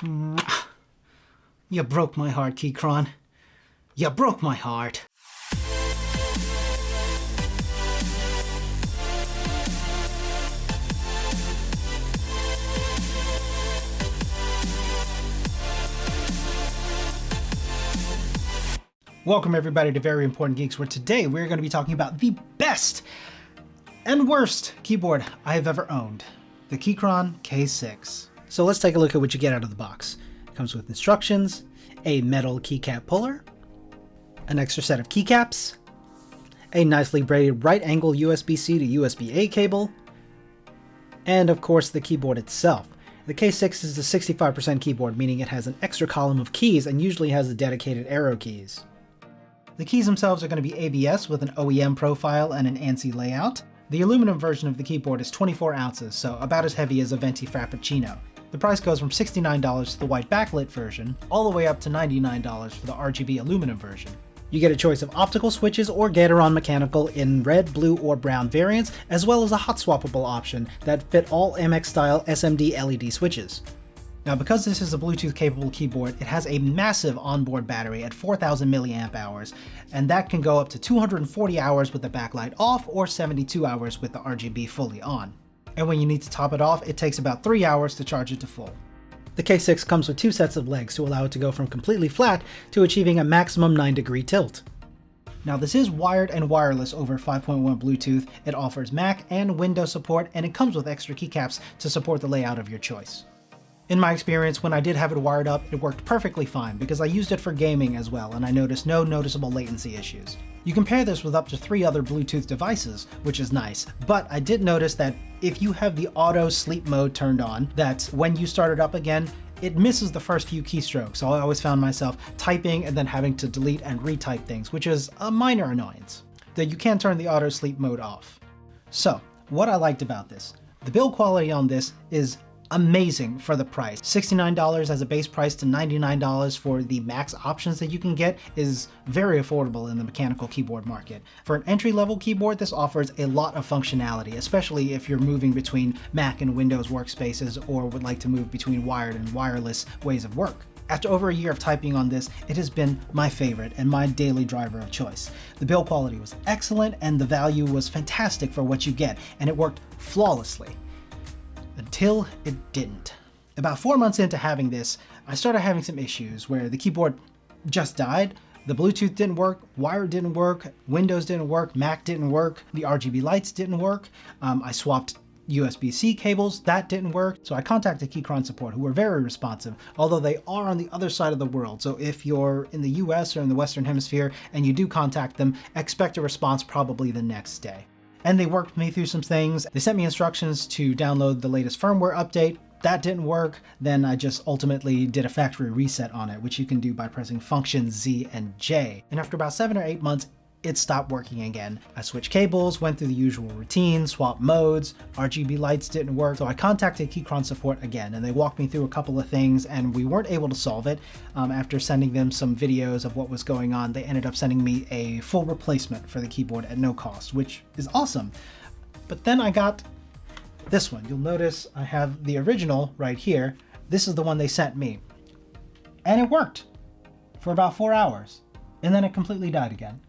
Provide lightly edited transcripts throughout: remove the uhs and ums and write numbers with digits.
You broke my heart, Keychron. You broke my heart. Welcome everybody to Very Important Geeks, where today we're going to be talking about the best and worst keyboard I have ever owned, the Keychron K6. So let's take a look at what you get out of the box. It comes with instructions, a metal keycap puller, an extra set of keycaps, a nicely braided right angle USB-C to USB-A cable, and of course the keyboard itself. The K6 is a 65% keyboard, meaning it has an extra column of keys and usually has the dedicated arrow keys. The keys themselves are going to be ABS with an OEM profile and an ANSI layout. The aluminum version of the keyboard is 24 ounces, so about as heavy as a venti frappuccino. The price goes from $69 for the white backlit version, all the way up to $99 for the RGB aluminum version. You get a choice of optical switches or Gateron mechanical in red, blue, or brown variants, as well as a hot swappable option that fit all MX-style SMD LED switches. Now, because this is a Bluetooth capable keyboard, it has a massive onboard battery at 4,000 milliamp hours, and that can go up to 240 hours with the backlight off or 72 hours with the RGB fully on. And when you need to top it off, it takes about 3 hours to charge it to full. The K6 comes with 2 sets of legs to allow it to go from completely flat to achieving a maximum 9-degree tilt. Now, this is wired and wireless over 5.1 Bluetooth. It offers Mac and Windows support, and it comes with extra keycaps to support the layout of your choice. In my experience, when I did have it wired up, it worked perfectly fine because I used it for gaming as well, and I noticed no noticeable latency issues. You can pair this with up to 3 other Bluetooth devices, which is nice, but I did notice that if you have the auto sleep mode turned on, that when you start it up again, it misses the first few keystrokes, so I always found myself typing and then having to delete and retype things, which is a minor annoyance. Though you can turn the auto sleep mode off. So, what I liked about this, the build quality on this is amazing for the price. $69 as a base price to $99 for the max options that you can get is very affordable in the mechanical keyboard market. For an entry-level keyboard, this offers a lot of functionality, especially if you're moving between Mac and Windows workspaces or would like to move between wired and wireless ways of work. After over a year of typing on this, it has been my favorite and my daily driver of choice. The build quality was excellent and the value was fantastic for what you get, and it worked flawlessly. Until it didn't. About 4 months into having this, I started having some issues where the keyboard just died. The Bluetooth didn't work, Wire didn't work, Windows didn't work, Mac didn't work, the RGB lights didn't work. I swapped USB-C cables, that didn't work. So I contacted Keychron support, who were very responsive, although they are on the other side of the world. So if you're in the US or in the Western Hemisphere and you do contact them, expect a response probably the next day. And they worked me through some things. They sent me instructions to download the latest firmware update. That didn't work. Then I just ultimately did a factory reset on it, which you can do by pressing Function Z and J. And after about 7 or 8 months, it stopped working again. I switched cables, went through the usual routine, swapped modes, RGB lights didn't work, so I contacted Keychron support again, and they walked me through a couple of things, and we weren't able to solve it. After sending them some videos of what was going on, they ended up sending me a full replacement for the keyboard at no cost, which is awesome. But then I got this one. You'll notice I have the original right here. This is the one they sent me. And it worked for about 4 hours, and then it completely died again.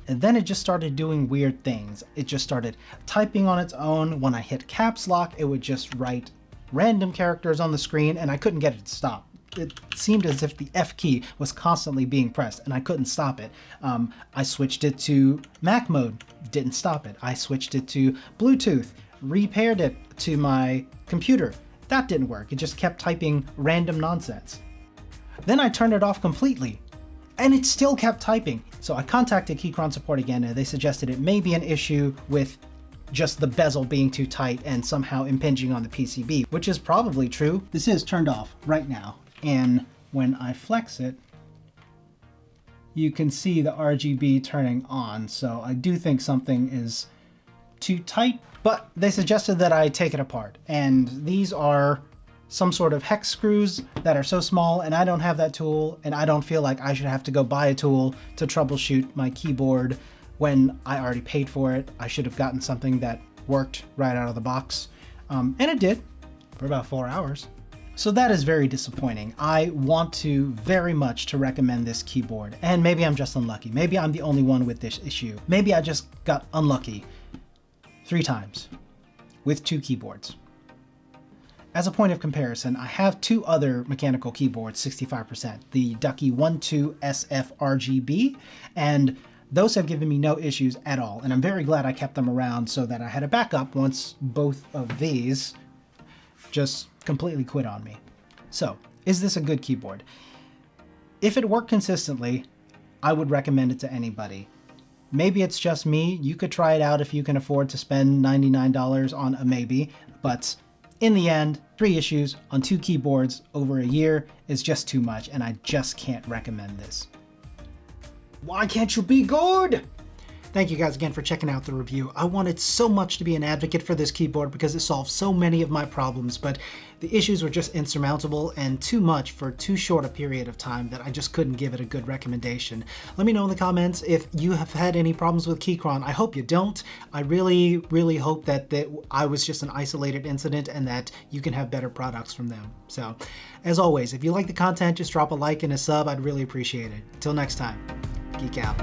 And then it just started doing weird things. It just started typing on its own. When I hit caps lock, it would just write random characters on the screen and I couldn't get it to stop. It seemed as if the F key was constantly being pressed and I couldn't stop it. I switched it to Mac mode, didn't stop it. I switched it to Bluetooth, repaired it to my computer. That didn't work. It just kept typing random nonsense. Then I turned it off completely, and it still kept typing. So I contacted Keychron support again, and they suggested it may be an issue with just the bezel being too tight and somehow impinging on the PCB, which is probably true. This is turned off right now, and when I flex it, you can see the RGB turning on. So I do think something is too tight, but they suggested that I take it apart, and these are some sort of hex screws that are so small, and I don't have that tool, and I don't feel like I should have to go buy a tool to troubleshoot my keyboard when I already paid for it. I should have gotten something that worked right out of the box. And it did for about 4 hours. So that is very disappointing. I want to very much to recommend this keyboard, and maybe I'm just unlucky. Maybe I'm the only one with this issue. Maybe I just got unlucky 3 times with 2 keyboards. As a point of comparison, I have 2 other mechanical keyboards, 65%, the Ducky 12 SF RGB, and those have given me no issues at all, and I'm very glad I kept them around so that I had a backup once both of these just completely quit on me. So, is this a good keyboard? If it worked consistently, I would recommend it to anybody. Maybe it's just me. You could try it out if you can afford to spend $99 on a maybe, but in the end, 3 issues on 2 keyboards over a year is just too much, and I just can't recommend this. Why can't you be good? Thank you guys again for checking out the review. I wanted so much to be an advocate for this keyboard because it solves so many of my problems, but the issues were just insurmountable and too much for too short a period of time that I just couldn't give it a good recommendation. Let me know in the comments if you have had any problems with Keychron. I hope you don't. I really, really hope that I was just an isolated incident and that you can have better products from them. So, as always, if you like the content, just drop a like and a sub. I'd really appreciate it. Until next time, geek out.